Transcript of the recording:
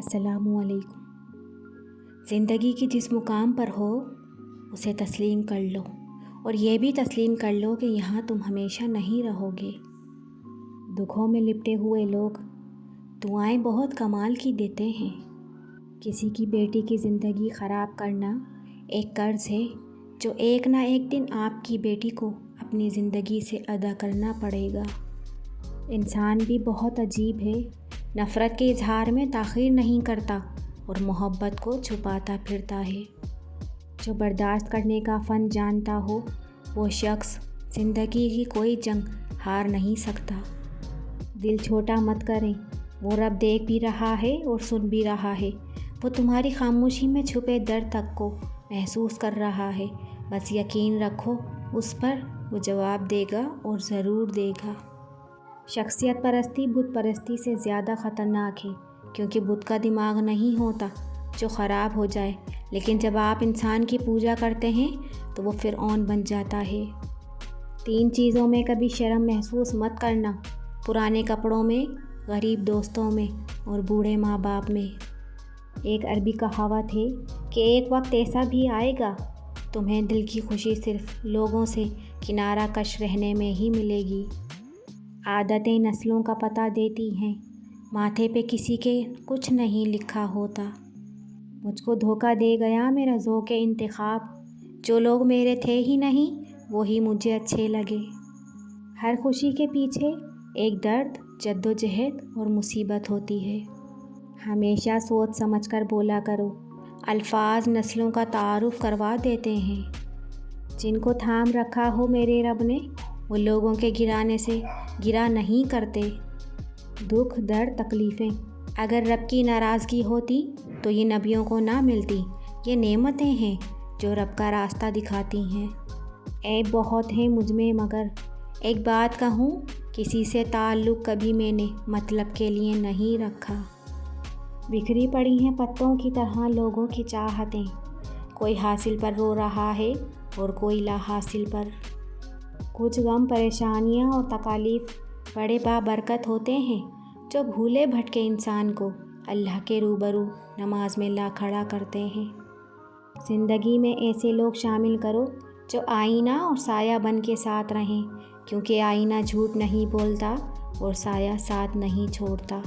السلام علیکم۔ زندگی کی جس مقام پر ہو اسے تسلیم کر لو، اور یہ بھی تسلیم کر لو کہ یہاں تم ہمیشہ نہیں رہو گے۔ دکھوں میں لپٹے ہوئے لوگ دعائیں بہت کمال کی دیتے ہیں۔ کسی کی بیٹی کی زندگی خراب کرنا ایک قرض ہے جو ایک نہ ایک دن آپ کی بیٹی کو اپنی زندگی سے ادا کرنا پڑے گا۔ انسان بھی بہت عجیب ہے، نفرت کے اظہار میں تاخیر نہیں کرتا اور محبت کو چھپاتا پھرتا ہے۔ جو برداشت کرنے کا فن جانتا ہو وہ شخص زندگی کی کوئی جنگ ہار نہیں سکتا۔ دل چھوٹا مت کریں، وہ رب دیکھ بھی رہا ہے اور سن بھی رہا ہے۔ وہ تمہاری خاموشی میں چھپے درد تک کو محسوس کر رہا ہے۔ بس یقین رکھو اس پر، وہ جواب دے گا اور ضرور دے گا۔ شخصیت پرستی بت پرستی سے زیادہ خطرناک ہے، کیونکہ بت کا دماغ نہیں ہوتا جو خراب ہو جائے، لیکن جب آپ انسان کی پوجا کرتے ہیں تو وہ فرعون بن جاتا ہے۔ 3 چیزوں میں کبھی شرم محسوس مت کرنا: پرانے کپڑوں میں، غریب دوستوں میں اور بوڑھے ماں باپ میں۔ ایک عربی کہاوت ہے کہ ایک وقت ایسا بھی آئے گا تمہیں دل کی خوشی صرف لوگوں سے کنارہ کش رہنے میں ہی ملے گی۔ عادتیں نسلوں کا پتہ دیتی ہیں، ماتھے پہ کسی کے کچھ نہیں لکھا ہوتا۔ مجھ کو دھوکہ دے گیا میرا ذوق انتخاب، جو لوگ میرے تھے ہی نہیں وہی مجھے اچھے لگے۔ ہر خوشی کے پیچھے ایک درد، جدوجہد اور مصیبت ہوتی ہے۔ ہمیشہ سوچ سمجھ کر بولا کرو، الفاظ نسلوں کا تعارف کروا دیتے ہیں۔ جن کو تھام رکھا ہو میرے رب نے، وہ لوگوں کے گرانے سے گرا نہیں کرتے۔ دکھ، درد، تکلیفیں اگر رب کی ناراضگی ہوتی تو یہ نبیوں کو نہ ملتی۔ یہ نعمتیں ہیں جو رب کا راستہ دکھاتی ہیں۔ عیب بہت ہیں مجھ میں مگر ایک بات کہوں، کسی سے تعلق کبھی میں نے مطلب کے لیے نہیں رکھا۔ بکھری پڑی ہیں پتوں کی طرح لوگوں کی چاہتیں، کوئی حاصل پر رو رہا ہے اور کوئی لا حاصل پر۔ کچھ غم، پریشانیاں اور تکالیف بڑے بابرکت ہوتے ہیں جو بھولے بھٹکے انسان کو اللہ کے روبرو نماز میں لا کھڑا کرتے ہیں۔ زندگی میں ایسے لوگ شامل کرو جو آئینہ اور سایہ بن کے ساتھ رہیں، کیونکہ آئینہ جھوٹ نہیں بولتا اور سایہ ساتھ نہیں چھوڑتا۔